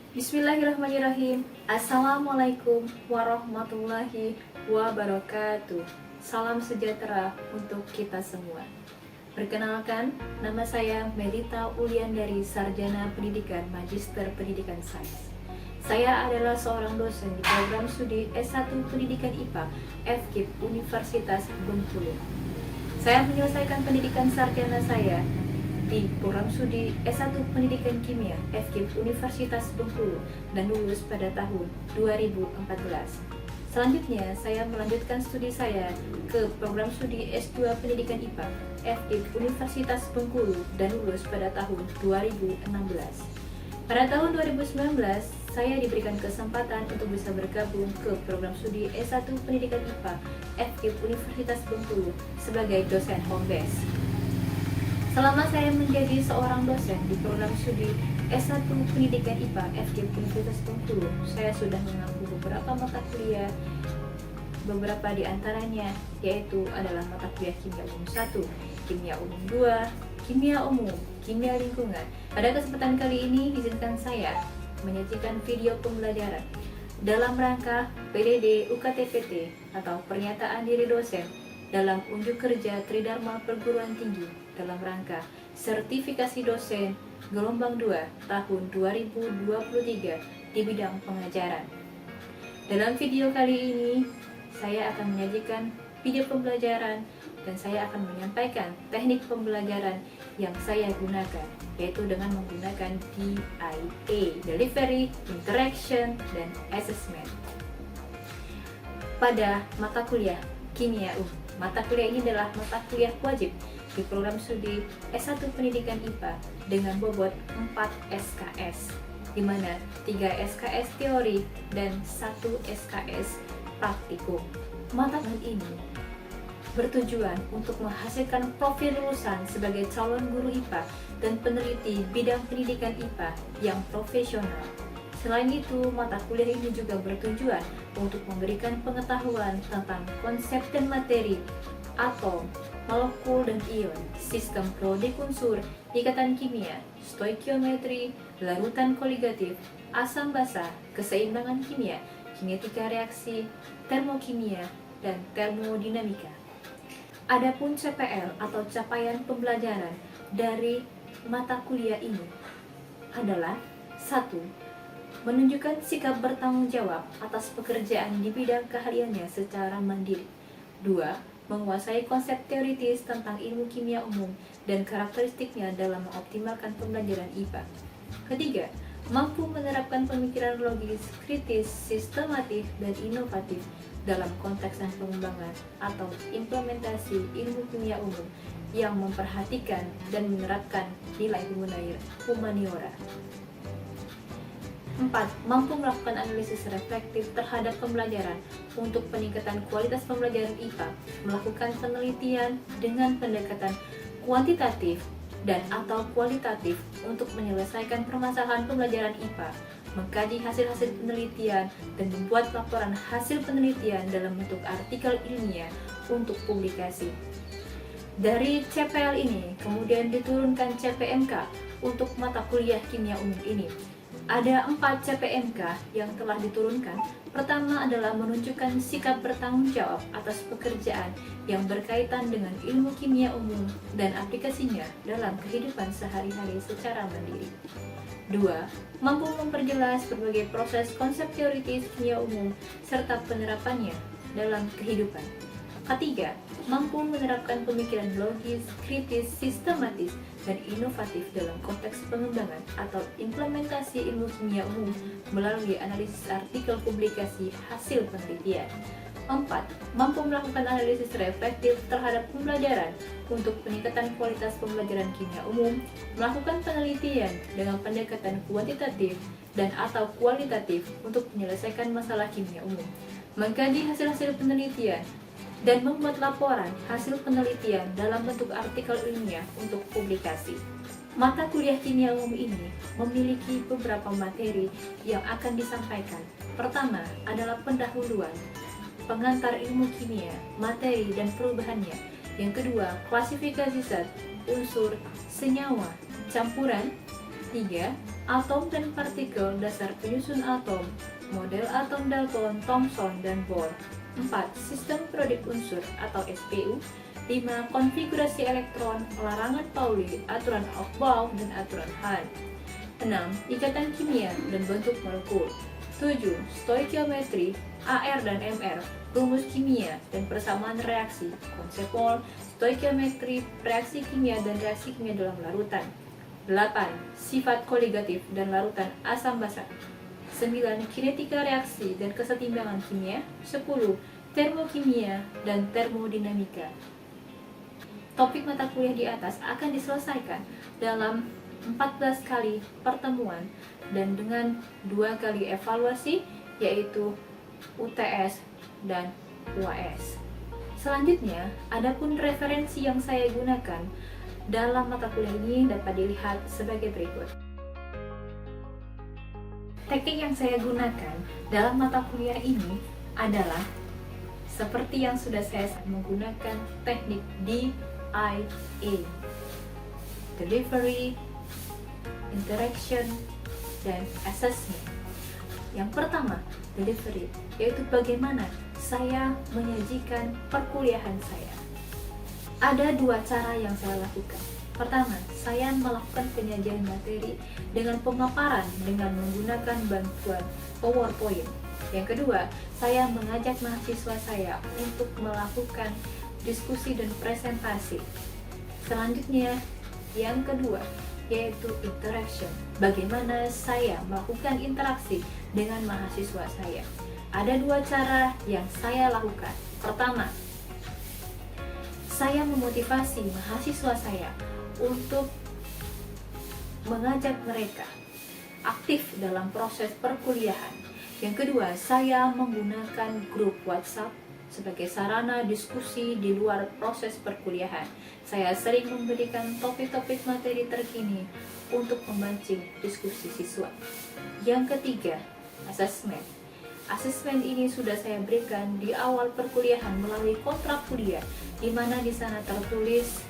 Bismillahirrahmanirrahim. Assalamualaikum warahmatullahi wabarakatuh. Salam sejahtera untuk kita semua. Perkenalkan, nama saya Melita Uliandari, Sarjana Pendidikan Magister Pendidikan Sains. Saya adalah seorang dosen di program studi S1 Pendidikan IPA FKIP Universitas Bengkulu. Saya menyelesaikan pendidikan sarjana saya di program studi S1 Pendidikan Kimia FKIP Universitas Bengkulu dan lulus pada tahun 2014. Selanjutnya, saya melanjutkan studi saya ke program studi S2 Pendidikan IPA FKIP Universitas Bengkulu dan lulus pada tahun 2016. Pada tahun 2019, saya diberikan kesempatan untuk bisa bergabung ke program studi S1 Pendidikan IPA FKIP Universitas Bengkulu sebagai dosen home base. Selama saya menjadi seorang dosen di program studi S1 Pendidikan IPA FKIP Universitas Bengkulu, saya sudah mengambil beberapa mata kuliah. Beberapa di antaranya yaitu adalah mata kuliah Kimia Umum 1, Kimia Umum 2, Kimia Umum, Kimia Lingkungan. Pada kesempatan kali ini, izinkan saya menyajikan video pembelajaran dalam rangka PDD UKT-PT atau Pernyataan Diri Dosen dalam Unjuk Kerja Tridharma Perguruan Tinggi dalam rangka sertifikasi dosen gelombang 2 tahun 2023 di bidang pengajaran. Dalam video kali ini, saya akan menyajikan video pembelajaran dan saya akan menyampaikan teknik pembelajaran yang saya gunakan, yaitu dengan menggunakan DIA, Delivery, Interaction, dan Assessment. Pada mata kuliah Kimia Umum, mata kuliah ini adalah mata kuliah wajib di program studi S1 Pendidikan IPA dengan bobot 4 SKS, di mana 3 SKS teori dan 1 SKS praktikum. Mata kuliah ini bertujuan untuk menghasilkan profil lulusan sebagai calon guru IPA dan peneliti bidang pendidikan IPA yang profesional. Selain itu, mata kuliah ini juga bertujuan untuk memberikan pengetahuan tentang konsep dan materi atom, molekul dan ion, sistem periodik unsur, ikatan kimia, stoikiometri, larutan koligatif, asam basa, keseimbangan kimia, kinetika reaksi, termokimia, dan termodinamika. Adapun CPL atau capaian pembelajaran dari mata kuliah ini adalah 1. Menunjukkan sikap bertanggung jawab atas pekerjaan di bidang keahliannya secara mandiri. 2. Menguasai konsep teoritis tentang ilmu kimia umum dan karakteristiknya dalam mengoptimalkan pembelajaran IPA. Ketiga, mampu menerapkan pemikiran logis, kritis, sistematis, dan inovatif dalam konteks dan pengembangan atau implementasi ilmu kimia umum yang memperhatikan dan menerapkan nilai humaniora. 4. Mampu melakukan analisis reflektif terhadap pembelajaran untuk peningkatan kualitas pembelajaran IPA, melakukan penelitian dengan pendekatan kuantitatif dan atau kualitatif untuk menyelesaikan permasalahan pembelajaran IPA, mengkaji hasil-hasil penelitian dan membuat laporan hasil penelitian dalam bentuk artikel ilmiah untuk publikasi. Dari CPL ini kemudian diturunkan CPMK untuk mata kuliah kimia umum ini. Ada 4 CPMK yang telah diturunkan. Pertama adalah menunjukkan sikap bertanggung jawab atas pekerjaan yang berkaitan dengan ilmu kimia umum dan aplikasinya dalam kehidupan sehari-hari secara mandiri. 2. Mampu memperjelas berbagai proses konsep teoritis kimia umum serta penerapannya dalam kehidupan. Ketiga, mampu menerapkan pemikiran logis, kritis, sistematis, dan inovatif dalam konteks pengembangan atau implementasi ilmu kimia umum melalui analisis artikel publikasi hasil penelitian. 4. Mampu melakukan analisis reflektif terhadap pembelajaran untuk peningkatan kualitas pembelajaran kimia umum, melakukan penelitian dengan pendekatan kuantitatif dan atau kualitatif untuk menyelesaikan masalah kimia umum, mengkaji hasil-hasil penelitian, dan membuat laporan hasil penelitian dalam bentuk artikel ilmiah untuk publikasi. Mata kuliah kimia umum ini memiliki beberapa materi yang akan disampaikan. Pertama adalah pendahuluan, pengantar ilmu kimia, materi dan perubahannya. Yang kedua, klasifikasi zat, unsur, senyawa, campuran. 3. atom dan partikel, dasar penyusun atom, model atom Dalton, Thomson, dan Bohr. 4. Sistem periode unsur atau SPU. 5. Konfigurasi elektron, larangan Pauli, aturan Aufbau, dan aturan Hahn. 6. Ikatan kimia dan bentuk molekul. 7. Stoikiometri, AR dan MR, rumus kimia dan persamaan reaksi, konsep mol, stoikiometri, reaksi kimia dan reaksi kimia dalam larutan. 8. Sifat koligatif dan larutan asam basa. 9. Kinetika reaksi dan kesetimbangan kimia. 10. Termokimia dan termodinamika. Topik mata kuliah di atas akan diselesaikan dalam 14 kali pertemuan dan dengan 2 kali evaluasi, yaitu UTS dan UAS. Selanjutnya, adapun referensi yang saya gunakan dalam mata kuliah ini dapat dilihat sebagai berikut. Teknik yang saya gunakan dalam mata kuliah ini adalah seperti yang sudah saya menggunakan teknik DIA, Delivery, Interaction, dan Assessment. Yang pertama, delivery, yaitu bagaimana saya menyajikan perkuliahan saya. Ada 2 cara yang saya lakukan. Pertama, saya melakukan penyajian materi dengan pemaparan dengan menggunakan bantuan PowerPoint. Yang kedua, saya mengajak mahasiswa saya untuk melakukan diskusi dan presentasi. Selanjutnya, yang kedua, yaitu interaction. Bagaimana saya melakukan interaksi dengan mahasiswa saya. Ada 2 cara yang saya lakukan. Pertama, saya memotivasi mahasiswa saya untuk mengajak mereka aktif dalam proses perkuliahan. Yang kedua, saya menggunakan grup WhatsApp sebagai sarana diskusi di luar proses perkuliahan. Saya sering memberikan topik-topik materi terkini untuk memancing diskusi siswa. Yang ketiga, asesmen. Asesmen ini sudah saya berikan di awal perkuliahan melalui kontrak kuliah, di mana di sana tertulis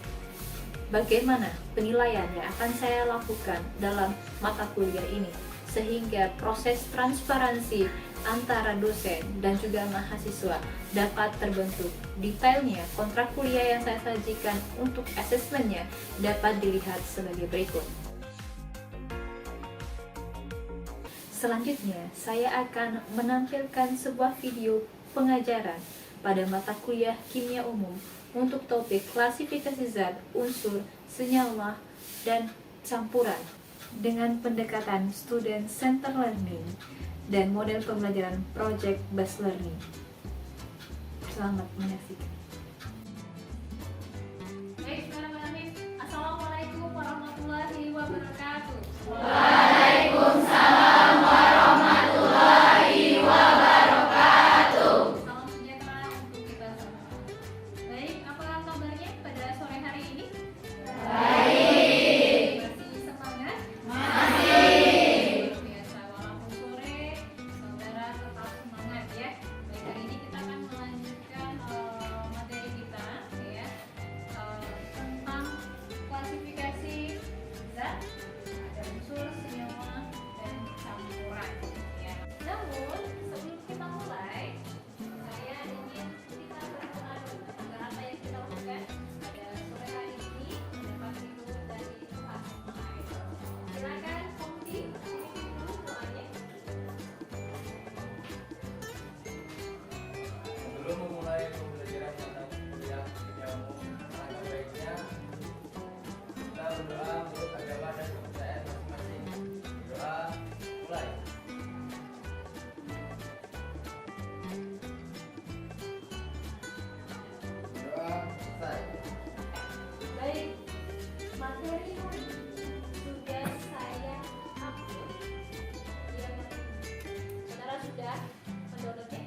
bagaimana penilaian yang akan saya lakukan dalam mata kuliah ini, sehingga proses transparansi antara dosen dan juga mahasiswa dapat terbentuk. Detailnya kontrak kuliah yang saya sajikan untuk asesmennya dapat dilihat sebagai berikut. Selanjutnya, saya akan menampilkan sebuah video pengajaran pada mata kuliah kimia umum untuk topik klasifikasi zat, unsur, senyawa, dan campuran dengan pendekatan student center learning dan model pembelajaran project based learning. Selamat menyaksikan. Baik, bismillahirrahmanirrahim. Assalamualaikum warahmatullahi wabarakatuh. Waalaikumsalam warahmatullahi wabarakatuh. Salam sejahtera untuk kita semua. Baik, apa kabarnya pada sore hari ini? Baik. Masih semangat? Masih. Biasa, walaupun sore, saudara tetap semangat ya. Baik, hari ini kita akan melanjutkan materi kita ya, tentang klasifikasi zat, ada unsur, senyawa, dan campuran ya. Namun sebelum kita mulai, saya ingin kita berkenalan dulu agar apa yang kita lakukan pada sore hari ini dapat diikut dari Tuhan. Silakan Komdi, ini dulu doanya. Sebelum memulai pembelajaran mata kuliah kimia umum, alangkah baiknya kita berdoa menurut agama dan kepercayaan masing-masing. Doa mulai. Doa selesai. Baik, materi sudah saya upload. Ya, saudara sudah mendownloadnya?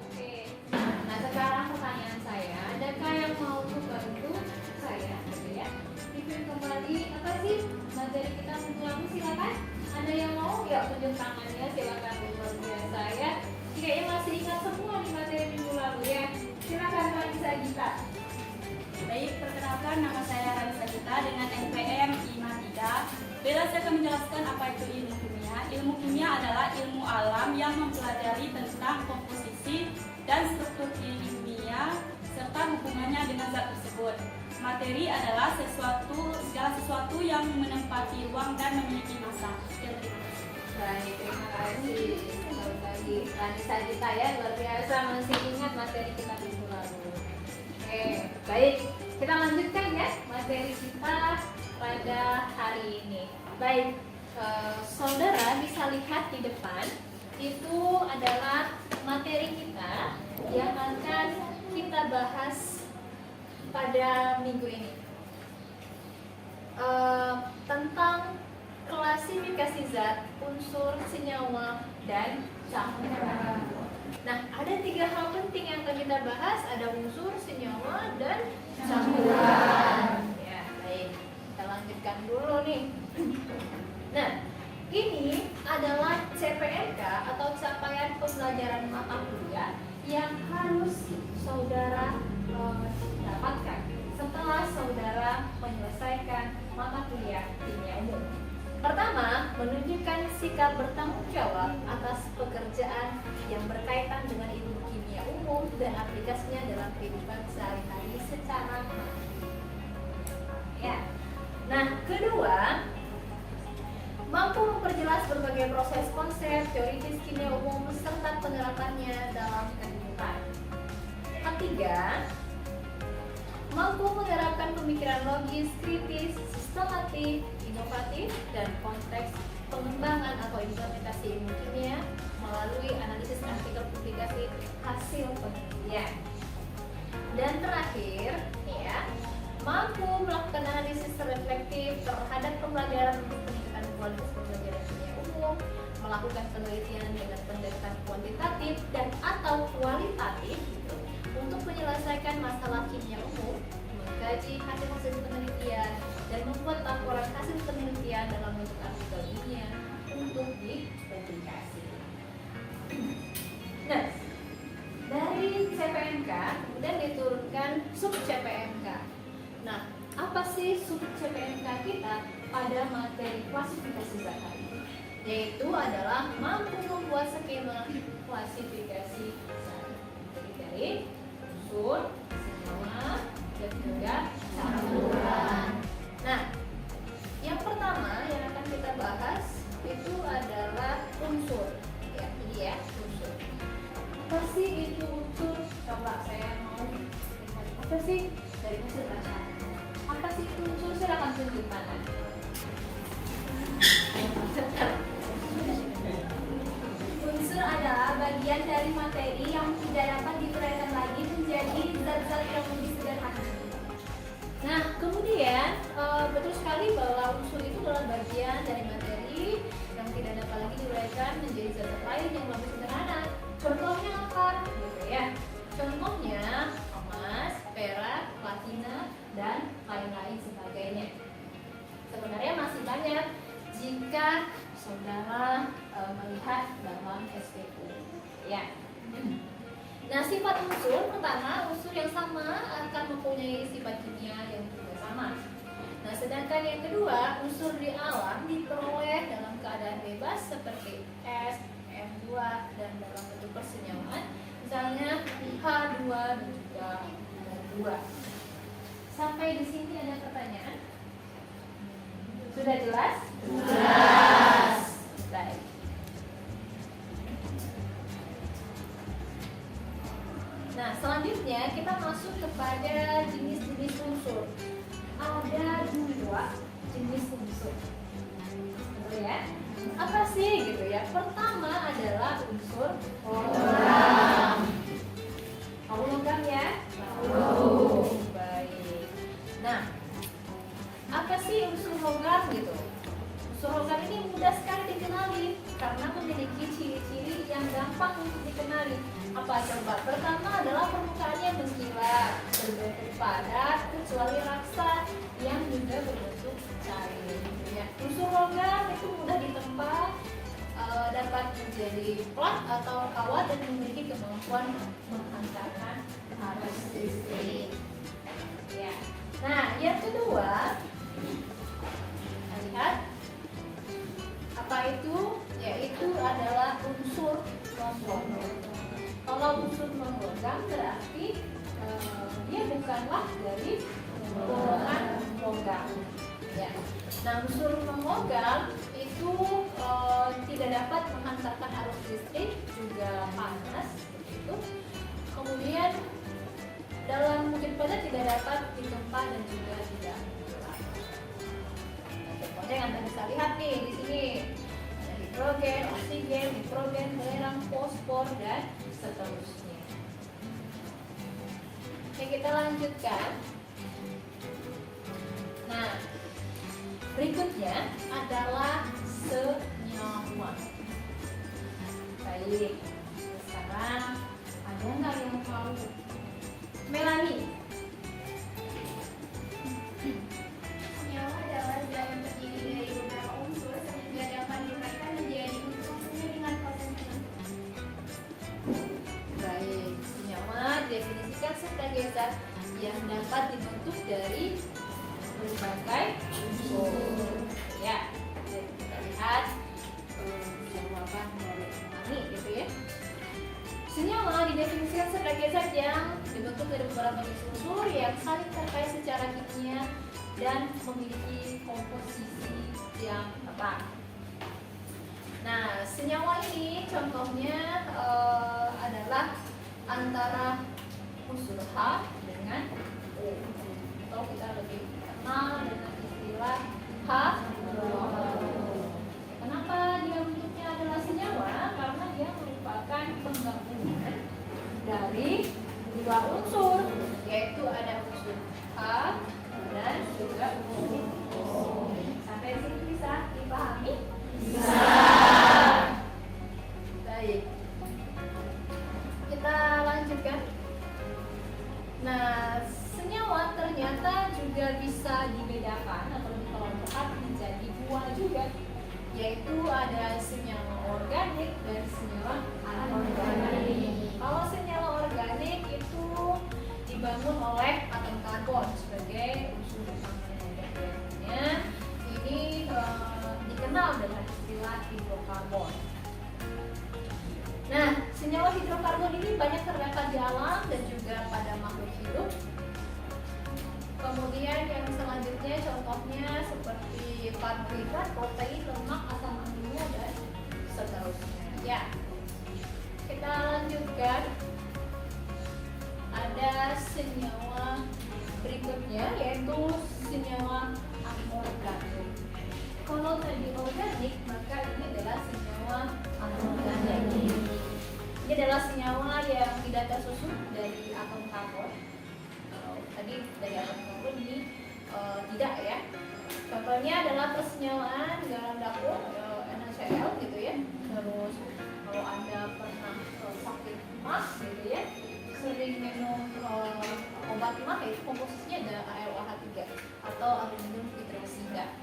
Oke. Nah, sekarang pertanyaan saya, adakah yang mau membantu saya, gitu ya? Review kembali apa sih materi kita minggu lalu? Silakan. Ada yang mau? Ya, tunjuk tangannya. Silakan luar biasa ya. Kayaknya masih ingat semua di materi minggu lalu ya. Silakan Kak Gita. Baik, perkenalkan nama saya Ranisa Gita dengan NPM IMA 3. Bila saya akan menjelaskan apa itu ilmu kimia. Ilmu kimia adalah ilmu alam yang mempelajari tentang komposisi dan struktur kimia serta hubungannya dengan zat tersebut. Materi adalah segala sesuatu yang menempati ruang dan memiliki massa. Sekian, terima kasih. Baik, terima kasih. Sekali lagi, Ranisa Gita ya, luar biasa masih ingat materi kita minggu lalu. Oke, baik. Kita lanjutkan ya materi kita pada hari ini. Baik, saudara bisa lihat di depan itu adalah materi kita yang akan kita bahas pada minggu ini tentang klasifikasi zat, unsur, senyawa, dan campuran. Nah, ada 3 hal penting yang akan kita bahas, ada unsur, senyawa, dan campuran. Ya, baik. Kita lanjutkan dulu nih. Nah, ini adalah CPNK atau capaian pembelajaran mata kuliah yang harus saudara dapatkan setelah saudara menyelesaikan mata kuliah kimia umum. Pertama, menunjukkan sikap bertanggung jawab atas pekerjaan yang berkaitan dengan ilmu kimia umum dan aplikasinya dalam kehidupan sehari-hari secara praktis. Ya. Nah, kedua, mampu memperjelas berbagai proses konsep teoritis kimia umum serta penerapannya dalam kehidupan. Ketiga, mampu menerapkan pemikiran logis, kritis, sistematik, inovatif, dan konteks pengembangan atau implementasi ilmu kimia melalui analisis artikel publikasi hasil penelitian. Dan terakhir, ya, mampu melakukan analisis reflektif terhadap pembelajaran untuk peningkatan kualitas pembelajaran kimia umum, melakukan penelitian dengan pendekatan kuantitatif dan atau kualitatif gitu, untuk menyelesaikan masalah kimia umum, mengkaji hasil-hasil penelitian, dan membuat laporan hasil penelitian dalam bentuk artikel ilmiah untuk dipublikasi. Nah, dari CPNK kemudian diturunkan sub CPNK. Nah, apa sih sub CPNK kita pada materi klasifikasi zat tadi? Yaitu adalah mampu membuat skema klasifikasi zat. Jadi dari unsur, senyawa, dan juga campuran. Nah, yang pertama yang akan kita bahas itu adalah unsur. Ya, ini ya, unsur. Apa sih itu unsur? Coba saya mau lihat. Apa sih dari hasil bacaan? Apa sih itu unsur? Silakan tunjuk tangan. Unsur adalah bagian dari materi yang tidak dapat diuraikan lagi menjadi zat-zat yang lebih sederhana. Nah, kemudian betul sekali bahwa unsur itu adalah bagian dari materi yang tidak dapat lagi diuraikan menjadi zat-zat lain yang lebih sederhana. Contohnya apa? Gitu ya. Contohnya emas, perak, platina, dan lain-lain sebagainya. Sebenarnya masih banyak jika saudara melihat dalam SPU. Ya. Nah, sifat unsur pertama, unsur yang sama akan mempunyai sifat kimia yang juga sama. Nah, sedangkan yang kedua, unsur di alam diperoleh dalam keadaan bebas seperti S, M2, dan dalam bentuk persenyawaan, misalnya H2 dan juga N2. Sampai di sini ada pertanyaan? Sudah jelas? Jelas. Baik. Nah, selanjutnya kita masuk kepada jenis-jenis unsur. Ada 2 jenis unsur. Betul ya? Apa sih gitu ya? Pertama adalah unsur logam. Tahu logam ya? Tahu. Baik. Nah, apa sih unsur logam gitu? Unsur logam ini mudah sekali dikenali karena memiliki ciri-ciri yang gampang untuk dikenali. Apa coba? Pertama adalah permukaannya mengkilat, berbentuk padat, kecuali raksa yang juga berbentuk cair. Ya. Unsur logam itu mudah ditempa, dapat menjadi plat atau kawat dan memiliki kemampuan menghantarkan arus listrik. Ya. Nah, yang kedua, kita lihat apa itu? Yaitu adalah unsur non-logam. Kalau unsur non-logam berarti dia bukanlah dari golongan logam. Ya. Nah, unsur non-logam itu tidak dapat menghantarkan arus listrik, juga panas, begitu. Kemudian dalam wujud padat tidak dapat ditempa dan juga tidak gelap. Nah, contohnya yang Anda bisa lihat nih di sini ada hidrogen, oksigen, nitrogen, belerang, fosfor dan seterusnya. Oke, kita lanjutkan. Nah, berikutnya adalah senyawa. Baik, sekarang ada nggak yang tahu? Melani. Senyawa adalah zat yang terdiri dari beberapa unsur sehingga dapat diuraikan menjadi unsur-unsurnya dengan proses tertentu. Baik, senyawa definisikan sebagai zat yang dapat dibentuk dari berbagai unsur. Ya, jadi kita lihat jawaban dari Melani gitu ya. Senyawa didefinisikan sebagai zat yang dibentuk dari beberapa jenis unsur yang saling terkait secara kimia dan memiliki komposisi yang tetap. Nah, senyawa ini contohnya adalah antara unsur H dengan O, atau kita lebih kenal dengan istilah H2O. Kenapa dia bentuknya adalah senyawa? Karena dia merupakan penggabungan dari dua unsur, yaitu ada unsur H dan juga unsur O. Sampai sini bisa dipahami? Bisa. Baik. Kita lanjutkan. Nah, senyawa ternyata juga bisa dibedakan atau dikelompokkan menjadi dua juga, yaitu ada senyawa organik dan senyawa anorganik. Kalau senyawa organik itu dibangun oleh atom karbon sebagai unsur utamanya, dan ini dikenal dengan istilah hidrokarbon. Nah, senyawa hidrokarbon ini banyak terdapat di alam dan juga pada makhluk hidup. Kemudian yang selanjutnya contohnya seperti karbohidrat, protein, lemak, asam amino dan seterusnya. Ya, kita lanjutkan. Ada senyawa berikutnya yaitu senyawa anorganik. Kalau tadi organik, maka ini adalah senyawa anorganik. Ini adalah senyawa yang tidak tersusun dari atom karbon. Tadi dari atom karbon ini tidak ya. Contohnya adalah persenyawaan garam dapur NaCl gitu ya. Terus kalau Anda pernah sakit mah gitu ya, sering minum obat mah, itu komposisinya ada AlOH3 atau aluminium hidroksida.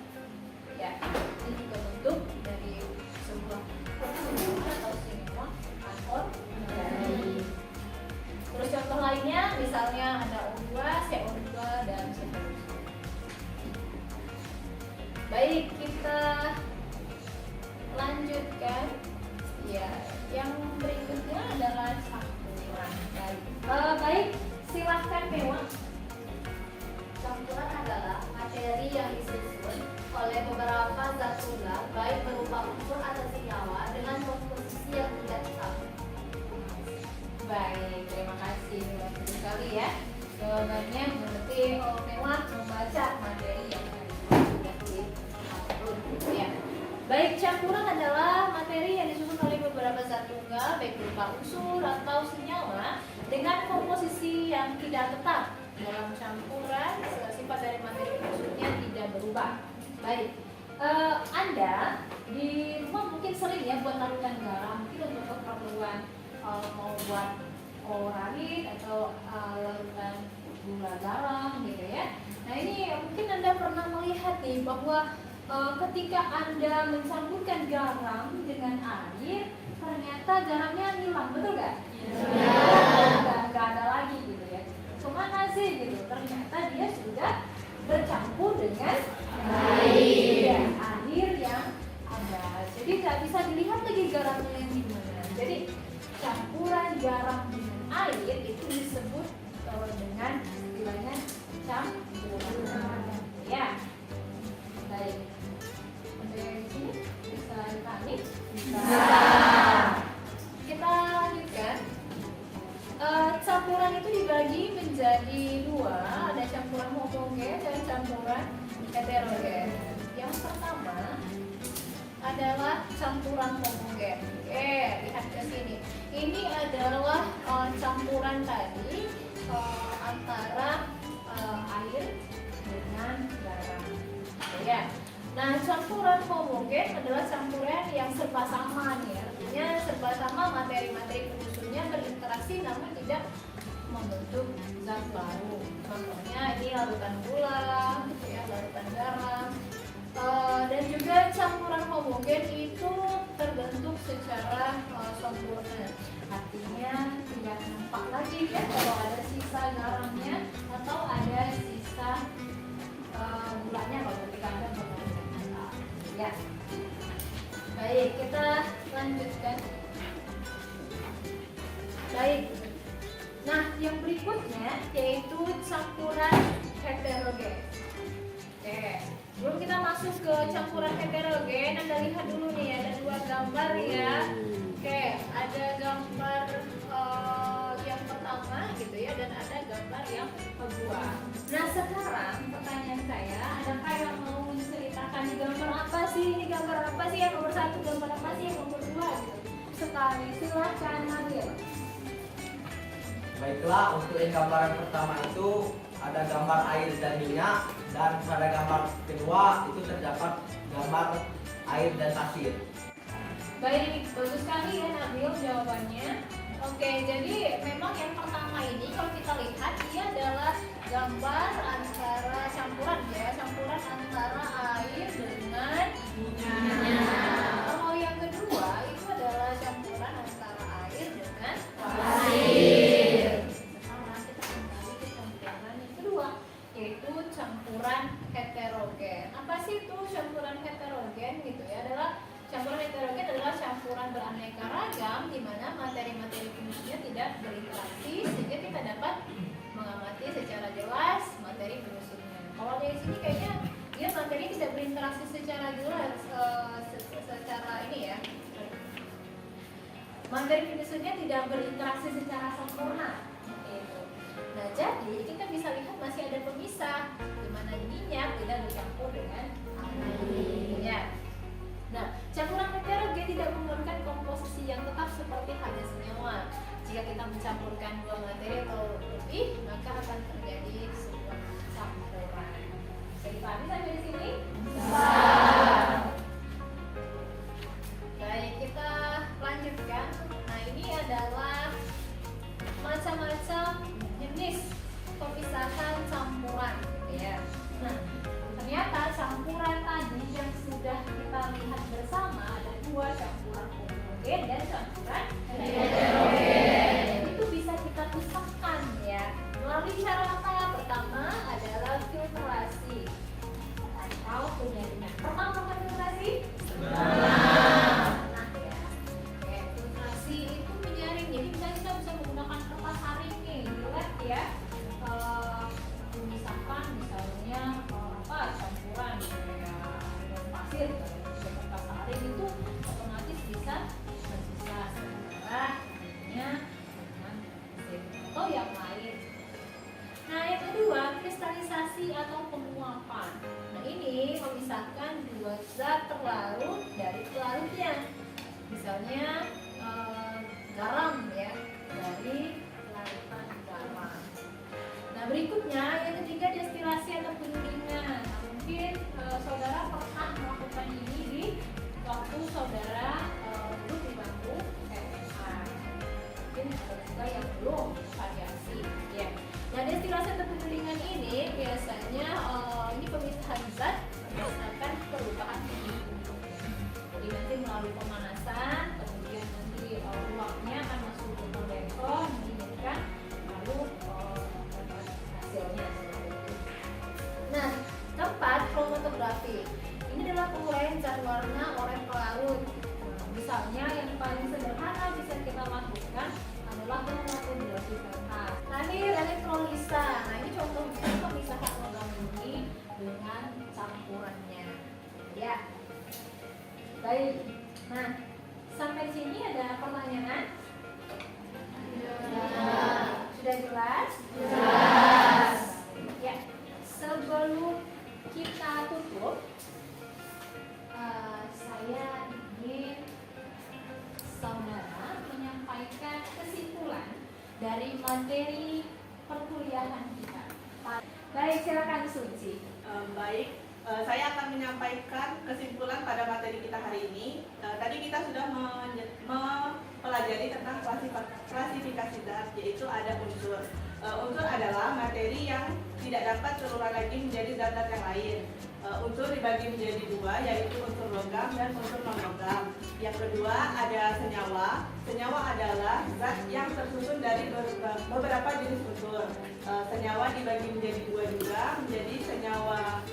Ya, ini juga bentuk dari sebuah senyawa atau senyawa anorganik. Terus contoh lainnya misalnya ada O2, CO2 dan seterusnya. Baik, kita lanjutkan. Ya, yang berikutnya adalah campuran. Baik, silahkan Mewah. Campuran adalah materi yang disusun oleh beberapa zat tunggal, baik berupa unsur atau senyawa dengan komposisi yang tidak tetap. Baik, terima kasih Mewah sekali ya. Jawabannya berarti Mewah membaca materi yang sudah diatur ya. Baik, campuran adalah materi yang disusun oleh beberapa zat tunggal, baik berupa unsur atau senyawa dengan komposisi yang tidak tetap. Dalam campuran, sifat dari materi tersebutnya tidak berubah. Baik, Anda di rumah mungkin sering ya buat larutan garam, mungkin untuk keperluan mau buat kolorarit atau larutan gula garam gitu ya. Nah ini mungkin Anda pernah melihat nih bahwa ketika Anda mencampurkan garam dengan air, ternyata garamnya hilang, betul nggak? Nggak ada lagi gitu ya. Kemana sih sih gitu? Ternyata dia sudah bercampur dengan air yang ada. Jadi nggak bisa dilihat lagi garamnya yang di mana. Jadi campuran garam dengan air itu disebut dengan istilahnya campuran. Ya, baik. Sampai sini bisa dipahami? Bisa. Kita lanjutkan. Campuran itu dibagi menjadi dua, ada campuran homogen dan campuran heterogen. Yang pertama adalah campuran homogen. Oke, lihat ke sini. Ini adalah campuran tadi antara air dengan garam. Ya. Nah, campuran homogen adalah campuran yang serba sama nih. Artinya serba sama, materi-materi penyusunnya berinteraksi namun tidak membentuk zat baru. Contohnya ini larutan gula, ya, larutan garam. Dan juga campuran homogen itu terbentuk secara sempurna. Artinya tidak nampak lagi ya kalau ada sisa garamnya atau ada sisa gulanya kalau ketika Anda menggunakan ya. Baik, kita lanjutkan. Baik. Nah, yang berikutnya yaitu campuran heterogen. Oke, sebelum kita masuk ke campuran heterogen, Anda lihat dulu nih ada dua gambar ya. Oke, ada gambar yang pertama gitu ya, dan ada gambar yang kedua. Nah, sekarang pertanyaan saya, adakah yang mau menceritakan di gambar apa sih? Ini gambar apa sih yang nomor satu, gambar apa sih yang nomor dua gitu? Sekali, silakan Nabil. Baiklah, untuk yang gambaran pertama itu ada gambar air dan minyak, dan pada gambar kedua itu terdapat gambar air dan pasir. Baik, bagus sekali ya Nabil jawabannya. Oke, jadi memang yang pertama ini kalau kita lihat dia adalah gambar antara campuran ya, campuran antara air dengan minyak. Kalau yang kedua itu adalah campuran antara air dengan pasir. Sekarang kita kembali ke campuran yang kedua, yaitu campuran heterogen. Apa sih itu campuran heterogen gitu ya? Campuran heterogen adalah campuran beraneka ragam di mana materi-materi penyusunnya tidak berinteraksi sehingga kita dapat mengamati secara jelas materi penyusunnya. Kalau dari sini kayaknya dia materi tidak berinteraksi secara jelas, secara ini ya. Materi penyusunnya tidak berinteraksi secara sempurna. Gitu. Nah, jadi kita bisa lihat masih ada pemisah di mana minyak tidak bercampur dengan air. Ya. Nah, campuran heterogen tidak memerlukan komposisi yang tetap seperti halnya senyawa. Jika kita mencampurkan dua materi atau lebih, maka akan terjadi sebuah campuran. Bisa dipahami sampai di sini? Bisa. Baik, kita lanjutkan. Nah, ini adalah macam-macam jenis pemisahan campuran, gitu ya. Nah, ternyata campuran tadi yang sudah kita lihat bersama ada dua, campuran homogen dan campuran heterogen. Itu bisa kita pisahkan ya melalui cara apa? Pertama adalah filtrasi atau penyaringan. Pertama filtrasi? Nah ya, oke, filtrasi itu menyaring. Jadi misalnya kita bisa menggunakan kertas saring nih di lab ya. Memisahkan misalnya campuran ya pasir kertas saring itu otomatis bisa bersisa sementara dengan pasir atau yang lain. Nah, yang kedua kristalisasi atau penguapan. Nah, ini memisahkan dua zat terlarut dari pelarutnya. Misalnya garam ya dari larutan garam. Nah, berikutnya yang ketiga destilasi atau penyulingan. Nah, mungkin saudara pernah melakukan ini paling sederhana bisa kita lakukan adalah menggunakan bilah kertas. Nah ini elektrolisa. Nah ini contoh pemisahan logam ini dengan campurannya. Ya. Baik. Nah sampai sini ada pertanyaan? Sudah jelas? Jelas. Ya. Sebelum kita tutup, saya ingin saudara menyampaikan kesimpulan dari materi perkuliahan kita. Baik, silakan Suci. Baik, saya akan menyampaikan kesimpulan pada materi kita hari ini. Tadi kita sudah mempelajari tentang klasifikasi zat, yaitu ada unsur. Unsur adalah materi yang tidak dapat terurai lagi menjadi zat-zat yang lain. Unsur dibagi menjadi dua, yaitu unsur logam dan unsur non-logam. Yang kedua ada senyawa. Senyawa adalah zat yang tersusun dari beberapa jenis unsur. Senyawa dibagi menjadi dua juga, menjadi senyawa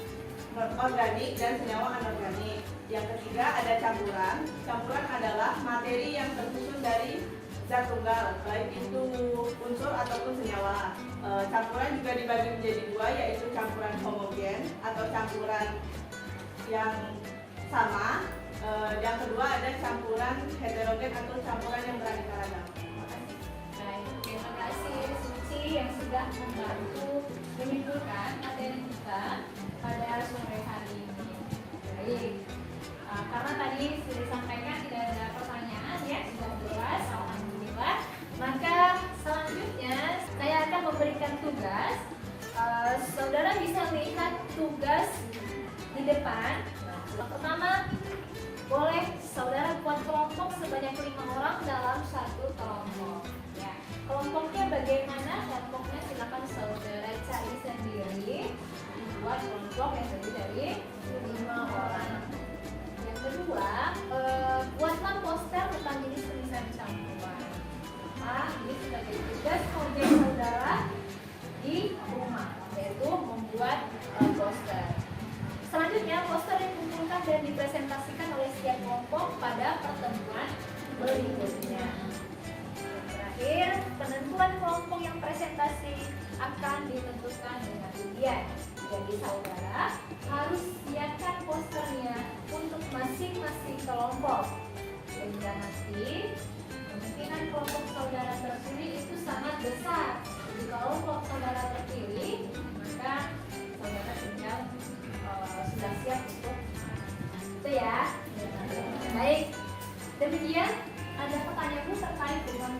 organik dan senyawa anorganik. Yang ketiga ada campuran. Campuran adalah materi yang tersusun dari zat tunggal, baik itu unsur ataupun senyawa. Campuran juga dibagi menjadi dua, yaitu campuran homogen atau campuran yang sama. Yang kedua ada campuran heterogen atau campuran yang beraneka ragam. Baik, terima kasih Suci yang sudah membantu menyimpulkan materi kita pada sore hari ini. Baik, karena tadi sudah disampaikan tidak ada pertanyaan ya, sudah jelas, alhamdulillah. Maka selanjutnya saya akan memberikan tugas. Saudara bisa lihat tugas di depan. Yang pertama, boleh saudara buat kelompok sebanyak 5 orang dalam satu kelompok. Ya, kelompoknya bagaimana? Kelompoknya silakan saudara cari sendiri. Buat kelompok yang terdiri dari 5 orang. Yang kedua, buatlah poster tentang jenis tulisan campuran. Ini sebagai tugas kerja saudara di rumah, yaitu membuat poster. Selanjutnya, poster dikumpulkan dan dipresentasikan oleh setiap kelompok pada pertemuan berikutnya. Terakhir, penentuan kelompok yang presentasi akan ditentukan dengan ujian. Jadi saudara harus siapkan posternya untuk masing-masing kelompok. Sehingga nanti kemungkinan kelompok saudara terpilih itu sangat besar. Jadi kalau kelompok saudara terpilih, maka saudara tinggal sudah siap untuk itu ya. Baik, demikian ada pertanyaanmu terkait dengan